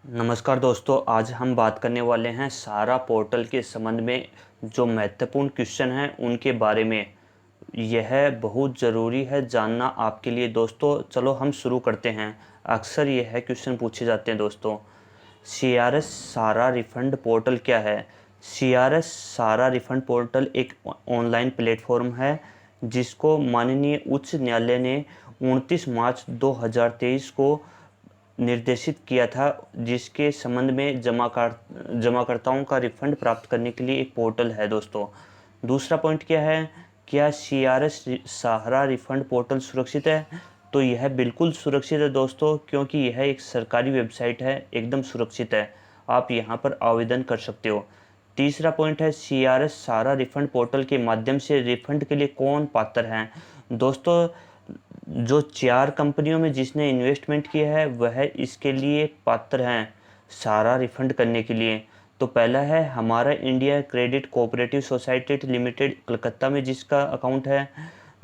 नमस्कार दोस्तों, आज हम बात करने वाले हैं सारा पोर्टल के संबंध में। जो महत्वपूर्ण क्वेश्चन हैं उनके बारे में। यह बहुत ज़रूरी है जानना आपके लिए दोस्तों। चलो हम शुरू करते हैं। अक्सर यह क्वेश्चन पूछे जाते हैं दोस्तों, सीआरएस सारा रिफंड पोर्टल क्या है। सीआरएस सारा रिफंड पोर्टल एक ऑनलाइन प्लेटफॉर्म है जिसको माननीय उच्च न्यायालय ने 29 मार्च 2023 को निर्देशित किया था, जिसके संबंध में जमाकर्ताओं का रिफंड प्राप्त करने के लिए एक पोर्टल है दोस्तों। दूसरा पॉइंट क्या है, क्या सीआरएस सहारा रिफंड पोर्टल सुरक्षित है। तो यह बिल्कुल सुरक्षित है दोस्तों, क्योंकि यह एक सरकारी वेबसाइट है, एकदम सुरक्षित है। आप यहां पर आवेदन कर सकते हो। तीसरा पॉइंट है, सीआरएस सहारा रिफंड पोर्टल के माध्यम से रिफंड के लिए कौन पात्र हैं। दोस्तों, जो 4 कंपनियों में जिसने इन्वेस्टमेंट किया है वह इसके लिए पात्र हैं सारा रिफंड करने के लिए। तो पहला है हमारा India credit cooperative society limited Calcutta में जिसका अकाउंट है।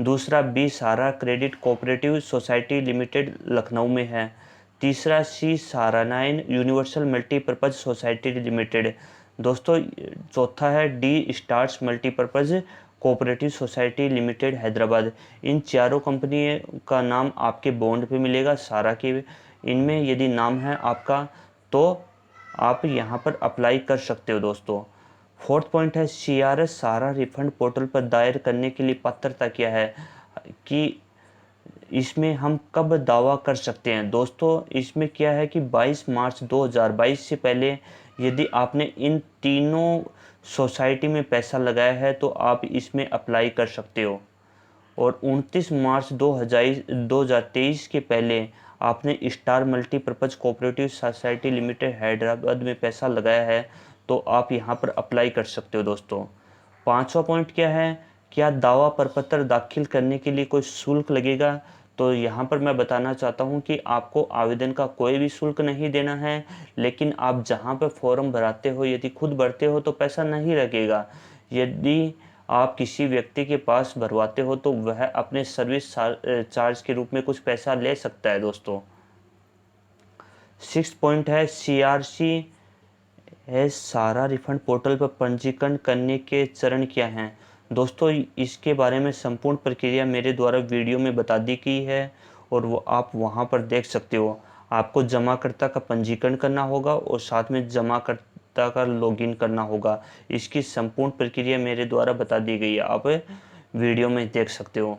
दूसरा B Sahara credit cooperative society limited Lucknow में है। तीसरा C Saharayn universal multipurpose society limited दोस्तों। चौथा है D stars multipurpose cooperative society limited Hyderabad. इन चारों कंपनी का नाम आपके बॉन्ड पे मिलेगा सारा के। इनमें यदि नाम है आपका तो आप यहां पर अप्लाई कर सकते हो दोस्तों। फोर्थ पॉइंट है, सीआरएस सारा रिफंड पोर्टल पर दायर करने के लिए पात्रता क्या है, कि इसमें हम कब दावा कर सकते हैं। दोस्तों, इसमें क्या है कि 22 मार्च 2022 से पहले यदि आपने इन तीनों सोसाइटी में पैसा लगाया है तो आप इसमें अप्लाई कर सकते हो। और 29 मार्च 2023 के पहले आपने star multipurpose cooperative society limited Hyderabad में पैसा लगाया है तो आप यहां पर अप्लाई कर सकते हो दोस्तों। पांचवा पॉइंट क्या है, क्या दावा प्रपत्र दाखिल करने के लिए कोई शुल्क लगेगा। तो यहाँ पर मैं बताना चाहता हूँ कि आपको आवेदन का कोई भी शुल्क नहीं देना है, लेकिन आप जहाँ पर फॉर्म भराते हो यदि खुद भरते हो तो पैसा नहीं लगेगा। यदि आप किसी व्यक्ति के पास भरवाते हो तो वह अपने सर्विस चार्ज के रूप में कुछ पैसा ले सकता है दोस्तों। सिक्स पॉइंट है, सीआरसी है सारा रिफंड पोर्टल पर पंजीकरण करने के चरण क्या हैं। दोस्तों, इसके बारे में संपूर्ण प्रक्रिया मेरे द्वारा वीडियो में बता दी गई है और वो आप वहां पर देख सकते हो। आपको जमाकर्ता का पंजीकरण करना होगा और साथ में जमाकर्ता का लॉगिन करना होगा। इसकी संपूर्ण प्रक्रिया मेरे द्वारा बता दी गई है, आप वीडियो में देख सकते हो।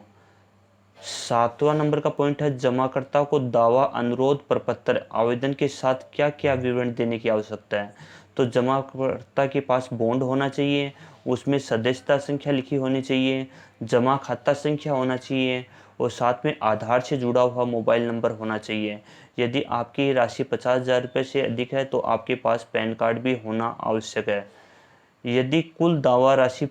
सातवां नंबर का पॉइंट है, जमाकर्ता को दावा अनुरोध प्रपत्र आवेदन के साथ क्या क्या विवरण देने की आवश्यकता है। तो जमाकर्ता के पास बॉन्ड होना चाहिए, उसमें सदस्यता संख्या लिखी होनी चाहिए, जमा खाता संख्या होना चाहिए और साथ में आधार से जुड़ा हुआ मोबाइल नंबर होना चाहिए। यदि आपकी राशि 50,000 रुपये से अधिक है तो आपके पास पैन कार्ड भी होना आवश्यक है। यदि कुल दावा राशि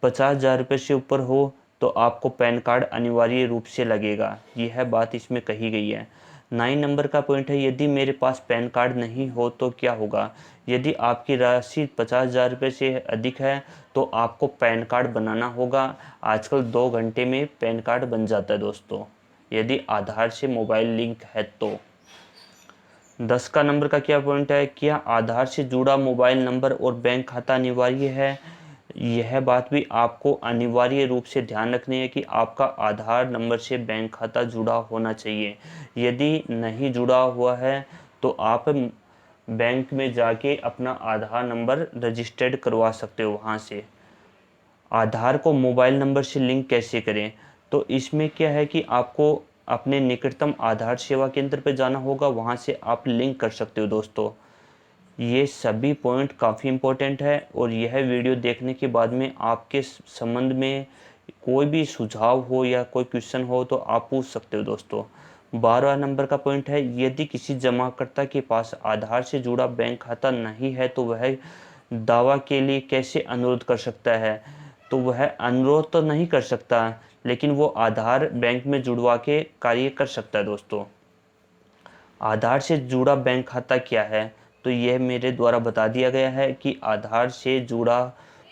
50,000 रुपये से ऊपर हो तो आपको पैन कार्ड अनिवार्य रूप से लगेगा, यह बात इसमें कही गई है। 9 नंबर का पॉइंट है, यदि मेरे पास पैन कार्ड नहीं हो तो क्या होगा। यदि आपकी राशि 50,000 रुपये से अधिक है तो आपको पैन कार्ड बनाना होगा। आजकल 2 घंटे में पैन कार्ड बन जाता है दोस्तों, यदि आधार से मोबाइल लिंक है तो। 10 का नंबर का क्या पॉइंट है, क्या आधार से जुड़ा मोबाइल नंबर और बैंक खाता अनिवार्य है। यह बात भी आपको अनिवार्य रूप से ध्यान रखनी है कि आपका आधार नंबर से बैंक खाता जुड़ा होना चाहिए। यदि नहीं जुड़ा हुआ है तो आप बैंक में जाके अपना आधार नंबर रजिस्टर्ड करवा सकते हो वहाँ से। आधार को मोबाइल नंबर से लिंक कैसे करें। तो इसमें क्या है कि आपको अपने निकटतम आधार सेवा केंद्र पर जाना होगा, वहाँ से आप लिंक कर सकते हो दोस्तों। ये सभी पॉइंट काफ़ी इम्पोर्टेंट है और यह वीडियो देखने के बाद में आपके संबंध में कोई भी सुझाव हो या कोई क्वेश्चन हो तो आप पूछ सकते हो दोस्तों। 12 नंबर का पॉइंट है, यदि किसी जमाकर्ता के पास आधार से जुड़ा बैंक खाता नहीं है तो वह दावा के लिए कैसे अनुरोध कर सकता है। तो वह अनुरोध तो नहीं कर सकता, लेकिन वो आधार बैंक में जुड़वा के कार्य कर सकता है दोस्तों। आधार से जुड़ा बैंक खाता क्या है, तो यह मेरे द्वारा बता दिया गया है कि आधार से जुड़ा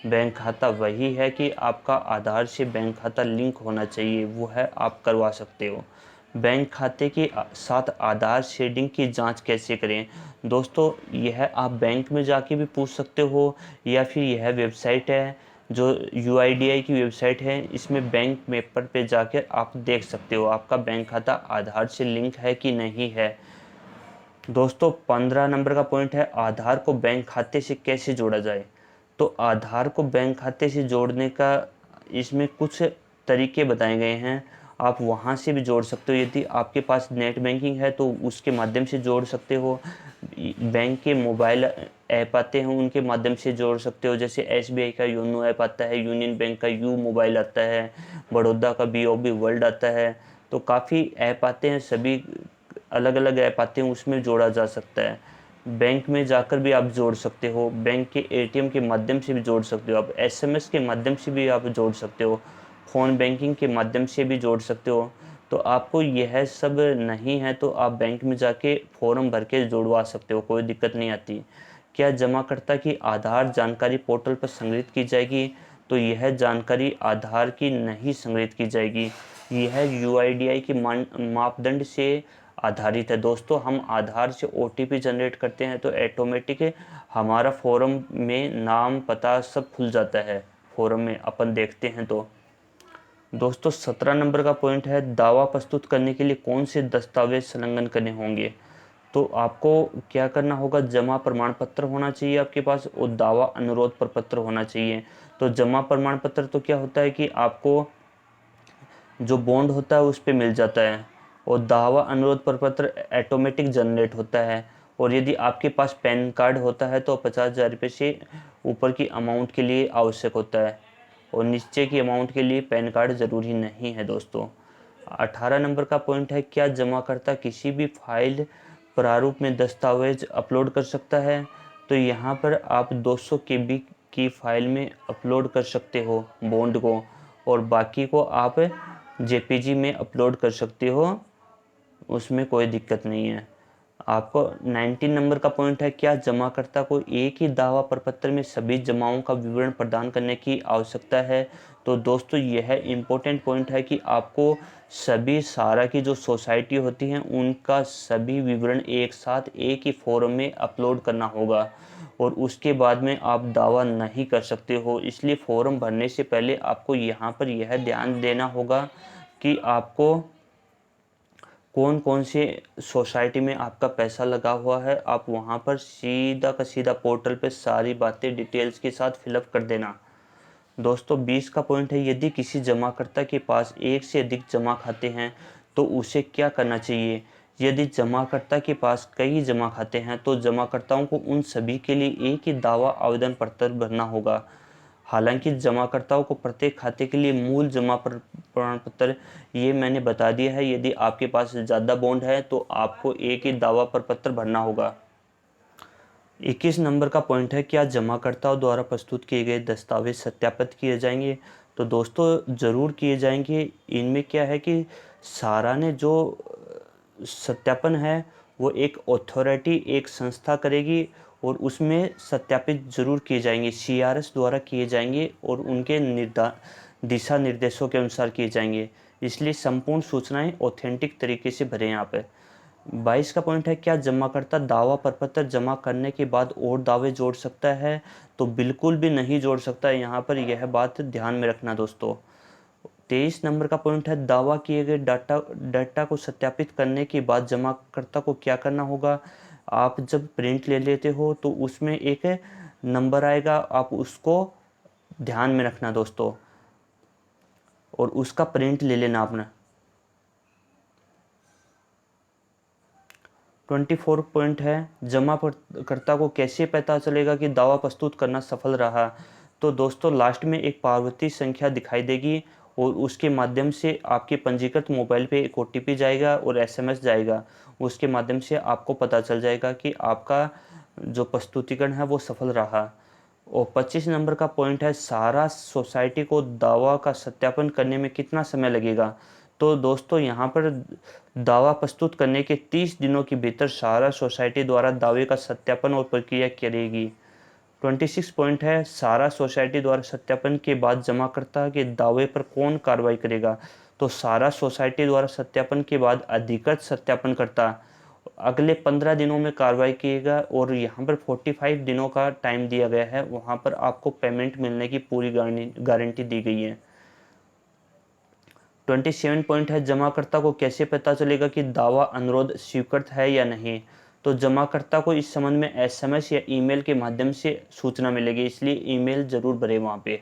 बैंक खाता वही है कि आपका आधार से बैंक खाता लिंक होना चाहिए, वो है आप करवा सकते हो। बैंक खाते के साथ आधार शेडिंग की जांच कैसे करें। दोस्तों यह आप बैंक में जाके भी पूछ सकते हो, या फिर यह वेबसाइट है जो यूआईडीआई की वेबसाइट है, इसमें बैंक मेपर पे जाकर आप देख सकते हो आपका बैंक खाता आधार से लिंक है कि नहीं है। दोस्तों 15 नंबर का पॉइंट है आधार को बैंक खाते से कैसे जोड़ा जाए। तो आधार को बैंक खाते से जोड़ने का इसमें कुछ तरीके बताए गए हैं। आप वहां से भी जोड़ सकते हो, यदि आपके पास नेट बैंकिंग है तो उसके माध्यम से जोड़ सकते हो। बैंक के मोबाइल ऐप आते हैं उनके माध्यम से जोड़ सकते हो, जैसे एसबीआई का योनो ऐप आता है, यूनियन बैंक का यू मोबाइल आता है, बड़ौदा का बीओबी वर्ल्ड आता है। तो काफ़ी ऐप आते हैं, सभी अलग अलग ऐप आते हैं, उसमें जोड़ा जा सकता है। बैंक में जाकर भी आप जोड़ सकते हो, बैंक के एटीएम के माध्यम से भी जोड़ सकते हो, आप एसएमएस के माध्यम से भी आप जोड़ सकते हो, फ़ोन बैंकिंग के माध्यम से भी जोड़ सकते हो। तो आपको यह सब नहीं है तो आप बैंक में जाके फॉर्म भर के जोड़वा सकते हो, कोई दिक्कत नहीं आती। क्या जमाकर्ता की आधार जानकारी पोर्टल पर संग्रहित की जाएगी। तो यह जानकारी आधार की नहीं संग्रहित की जाएगी, यह यूआईडीआई के मापदंड से आधारित है। दोस्तों हम आधार से ओटीपी जनरेट करते हैं तो ऑटोमेटिक हमारा फॉर्म में नाम पता सब खुल जाता है, फॉर्म में अपन देखते हैं। तो दोस्तों 17 नंबर का पॉइंट है दावा प्रस्तुत करने के लिए कौन से दस्तावेज संलग्न करने होंगे। तो आपको क्या करना होगा, जमा प्रमाण पत्र होना चाहिए आपके पास और दावा अनुरोध प्रपत्र होना चाहिए। तो जमा प्रमाण पत्र तो क्या होता है कि आपको जो बॉन्ड होता है उस पे मिल जाता है, और दावा अनुरोध प्रपत्र ऑटोमेटिक जनरेट होता है। और यदि आपके पास पैन कार्ड होता है तो 50,000 रुपये से ऊपर की अमाउंट के लिए आवश्यक होता है, और नीचे की अमाउंट के लिए पैन कार्ड ज़रूरी नहीं है। दोस्तों 18 नंबर का पॉइंट है क्या जमाकर्ता किसी भी फाइल प्रारूप में दस्तावेज अपलोड कर सकता है। तो यहाँ पर आप 200 KB की फाइल में अपलोड कर सकते हो बॉन्ड को, और बाकी को आप जेपीजी में अपलोड कर सकते हो, उसमें कोई दिक्कत नहीं है। आपको 19 नंबर का पॉइंट है क्या जमाकर्ता को एक ही दावा प्रपत्र में सभी जमाओं का विवरण प्रदान करने की आवश्यकता है। तो दोस्तों यह इम्पोर्टेंट पॉइंट है कि आपको सभी सारा की जो सोसाइटी होती हैं उनका सभी विवरण एक साथ एक ही फॉर्म में अपलोड करना होगा, और उसके बाद में आप दावा नहीं कर सकते हो। इसलिए फॉर्म भरने से पहले आपको यहाँ पर यह ध्यान देना होगा कि आपको कौन कौन से सोसाइटी में आपका पैसा लगा हुआ है। आप वहाँ पर सीधा का सीधा पोर्टल पे सारी बातें डिटेल्स के साथ फिलअप कर देना। दोस्तों 20 का पॉइंट है यदि किसी जमाकर्ता के पास एक से अधिक जमा खाते हैं तो उसे क्या करना चाहिए। यदि जमाकर्ता के पास कई जमा खाते हैं तो जमाकर्ताओं को उन सभी के लिए एक ही दावा आवेदन पत्र भरना होगा। हालांकि जमाकर्ताओं को प्रत्येक खाते के लिए मूल जमा प्रमाण पत्र ये मैंने बता दिया है, यदि आपके पास ज़्यादा बॉन्ड है तो आपको एक ही दावा प्रपत्र भरना होगा। 21 नंबर का पॉइंट है क्या जमाकर्ताओं द्वारा प्रस्तुत किए गए दस्तावेज सत्यापित किए जाएंगे। तो दोस्तों ज़रूर किए जाएंगे। इनमें क्या है कि सारा ने जो सत्यापन है वो एक अथॉरिटी एक संस्था करेगी, और उसमें सत्यापित जरूर किए जाएंगे, सीआरएस द्वारा किए जाएंगे और उनके दिशा निर्देशों के अनुसार किए जाएंगे। इसलिए संपूर्ण सूचनाएं ऑथेंटिक तरीके से भरें यहाँ पे। 22 का पॉइंट है क्या जमाकर्ता दावा प्रपत्र जमा करने के बाद और दावे जोड़ सकता है। तो बिल्कुल भी नहीं जोड़ सकता है, यहाँ पर यह बात ध्यान में रखना दोस्तों। 23 नंबर का पॉइंट है दावा किए गए डाटा को सत्यापित करने के बाद जमाकर्ता को क्या करना होगा। आप जब प्रिंट ले लेते हो तो उसमें एक नंबर आएगा, आप उसको ध्यान में रखना दोस्तों, और उसका प्रिंट ले लेना अपना। 24 पॉइंट है जमाकर्ता को कैसे पता चलेगा कि दावा प्रस्तुत करना सफल रहा। तो दोस्तों लास्ट में एक पावती संख्या दिखाई देगी, और उसके माध्यम से आपके पंजीकृत मोबाइल पे एक ओटीपी जाएगा और एसएमएस जाएगा। उसके माध्यम से आपको पता चल जाएगा कि आपका जो प्रस्तुतिकरण है वो सफल रहा। और 25 नंबर का पॉइंट है सारा सोसाइटी को दावा का सत्यापन करने में कितना समय लगेगा। तो दोस्तों यहाँ पर दावा प्रस्तुत करने के 30 दिनों के भीतर सारा सोसाइटी द्वारा दावे का सत्यापन और प्रक्रिया करेगी। 26 पॉइंट है सारा सोसाइटी द्वारा सत्यापन के बाद जमाकर्ता के दावे पर कौन कार्रवाई करेगा। तो सारा सोसाइटी द्वारा सत्यापन के बाद अधिकृत सत्यापनकर्ता अगले 15 दिनों में कार्रवाई किएगा और यहाँ पर 45 दिनों का टाइम दिया गया है, वहाँ पर आपको पेमेंट मिलने की पूरी गारंटी दी गई है। 27 पॉइंट है, जमाकर्ता को कैसे पता चलेगा कि दावा अनुरोध स्वीकृत है या नहीं। तो जमाकर्ता को इस संबंध में SMS या ईमेल के माध्यम से सूचना मिलेगी, इसलिए ईमेल जरूर भरें वहाँ पे।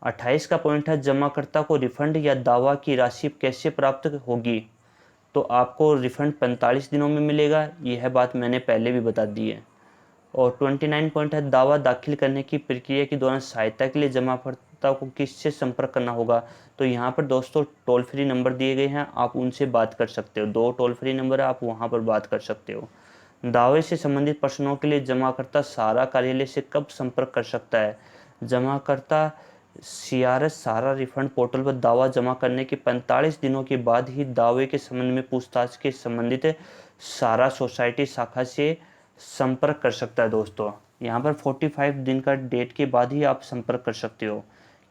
28 का पॉइंट है, जमाकर्ता को रिफंड या दावा की राशि कैसे प्राप्त होगी। तो आपको रिफंड 45 दिनों में मिलेगा, यह बात मैंने पहले भी बता दी है। और 29 पॉइंट है, दावा दाखिल करने की प्रक्रिया के दौरान सहायता के लिए जमाकर्ता को किससे संपर्क करना होगा। तो यहाँ पर दोस्तों टोल फ्री नंबर दिए गए हैं, आप उनसे बात कर सकते हो। 2 टोल फ्री नंबर है, आप वहाँ पर बात कर सकते हो। दावे से संबंधित प्रश्नों के लिए जमाकर्ता सारा कार्यालय से कब संपर्क कर सकता है। जमाकर्ता CRS सारा रिफंड पोर्टल पर दावा जमा करने के 45 दिनों के बाद ही दावे के संबंध में पूछताछ के संबंधित सारा सोसाइटी शाखा से संपर्क कर सकता है। दोस्तों यहाँ पर 45 दिन का डेट के बाद ही आप संपर्क कर सकते हो।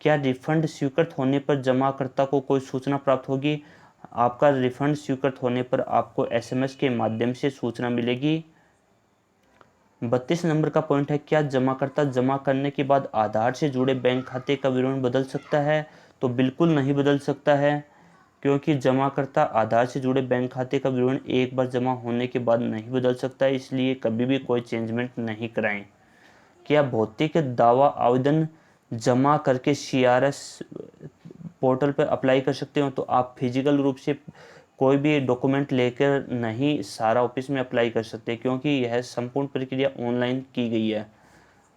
क्या रिफंड स्वीकृत होने पर जमाकर्ता को कोई सूचना प्राप्त होगी। आपका रिफंड स्वीकृत होने पर आपको SMS के माध्यम से सूचना मिलेगी। 32 नंबर का पॉइंट है, क्या जमाकर्ता जमा करने के बाद आधार से जुड़े बैंक खाते का विवरण बदल सकता है। तो बिल्कुल नहीं बदल सकता है, क्योंकि जमाकर्ता आधार से जुड़े बैंक खाते का विवरण एक बार जमा होने के बाद नहीं बदल सकता है, इसलिए कभी भी कोई चेंजमेंट नहीं कराएं। क्या भौतिक दावा आवेदन जमा करके CRS पोर्टल पर अप्लाई कर सकते हो। तो आप फिजिकल रूप से कोई भी डॉक्यूमेंट लेकर नहीं सारा ऑफिस में अप्लाई कर सकते, क्योंकि यह संपूर्ण प्रक्रिया ऑनलाइन की गई है।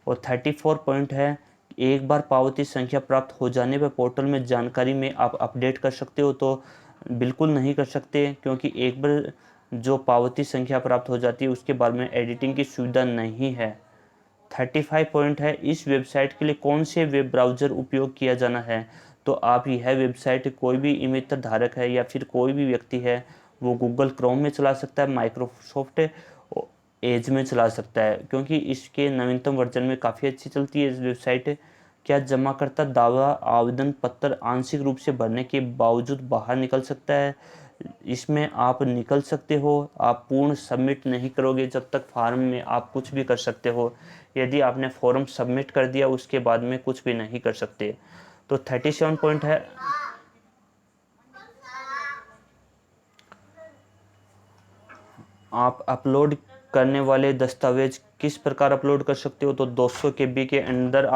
और 34 पॉइंट है, एक बार पावती संख्या प्राप्त हो जाने पर पोर्टल में जानकारी में आप अपडेट कर सकते हो। तो बिल्कुल नहीं कर सकते, क्योंकि एक बार जो पावती संख्या प्राप्त हो जाती है उसके बाद में एडिटिंग की सुविधा नहीं है। 35 पॉइंट है, इस वेबसाइट के लिए कौन से वेब ब्राउज़र उपयोग किया जाना है। तो आप यह वेबसाइट कोई भी इमेज धारक है या फिर कोई भी व्यक्ति है वो गूगल क्रोम में चला सकता है, माइक्रोसॉफ्ट एज में चला सकता है, क्योंकि इसके नवीनतम वर्जन में काफ़ी अच्छी चलती है इस वेबसाइट। क्या जमाकर्ता दावा आवेदन पत्र आंशिक रूप से भरने के बावजूद बाहर निकल सकता है। इसमें आप निकल सकते हो, आप पूर्ण सबमिट नहीं करोगे जब तक फार्म में आप कुछ भी कर सकते हो। यदि आपने फॉर्म सबमिट कर दिया उसके बाद में कुछ भी नहीं कर सकते। तो 37 पॉइंट है, आप अपलोड करने वाले दस्तावेज किस प्रकार अपलोड कर सकते हो। तो 200 KB के अंदर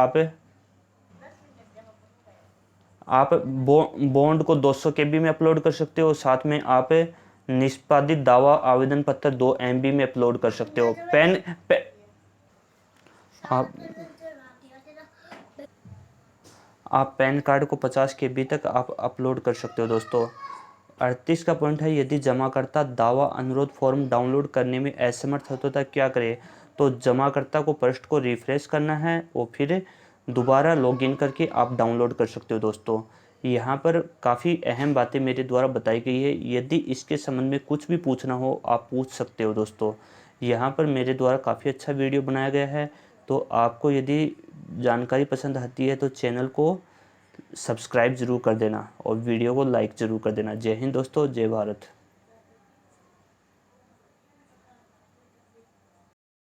आप बॉन्ड को 200 KB में अपलोड कर सकते हो। साथ में आप निष्पादित दावा आवेदन पत्र 2 MB में अपलोड कर सकते हो। आप पैन कार्ड को 50 KB तक आप अपलोड कर सकते हो। दोस्तों 38 का पॉइंट है, यदि जमाकर्ता दावा अनुरोध फॉर्म डाउनलोड करने में असमर्थ हो तो क्या करे। तो जमाकर्ता को पृष्ठ को रिफ्रेश करना है और फिर दोबारा लॉगिन करके आप डाउनलोड कर सकते हो। दोस्तों यहाँ पर काफ़ी अहम बातें मेरे द्वारा बताई गई है, यदि इसके संबंध में कुछ भी पूछना हो आप पूछ सकते हो। दोस्तों यहाँ पर मेरे द्वारा काफ़ी अच्छा वीडियो बनाया गया है, तो आपको यदि जानकारी पसंद आती है तो चैनल को सब्सक्राइब ज़रूर कर देना और वीडियो को लाइक ज़रूर कर देना। जय हिंद दोस्तों, जय भारत।